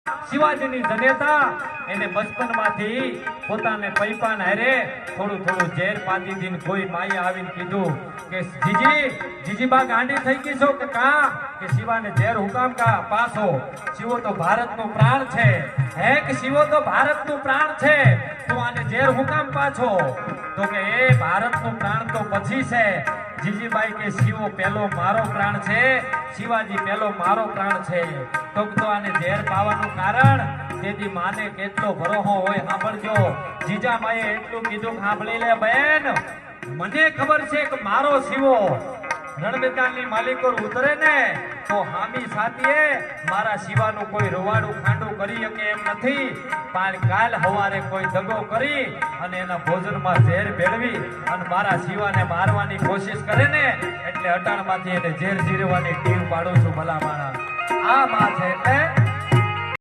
શિવાજીની જનેતા એને બચપનમાંથી પોતાને પૈપાન હારે થોડું થોડું ઝેર પાતી દીને કોઈ માએ આવીને કીધું કે જીજીબા ગાંડી થઈ ગઈ છો કે કા કે શિવાને ઝેર હુકામ કા પાસો શિવો તો ભારતનો પ્રાણ છે હે કે શિવો તો ભારતનું પ્રાણ છે તું આને ઝેર હુકામ પાછો તો કે એ ભારતનું પ્રાણ તો પછી છે જીજીબાઈ કે શિવો પહેલો મારો પ્રાણ છે શિવાજી પહેલો મારો પ્રાણ છે તો આને ઝેર પાવાનું કારણ તેથી માને કેટલો ભરોહો હોય સાંભળજો જીજાબાઈએ એટલું કીધું સાંભળી લે બેન મને ખબર છે કે મારો શિવો રણમેદાનની માલિકો ઉતરે ને તો હામી સાથીએ મારા શિવાનું કોઈ રવાડું ખાંડું કરી શકે એમ નથી પણ કાલ હવારે કોઈ દગો કરી અને એના ભોજનમાં ઝેર ભેળવી અને મારા શિવાને મારવાની કોશિશ કરે ને એટલે અટાણમાંથી એને ઝેર જીરવાની ટીમ પાડું છું ભલા માણા આ માં છે એટલે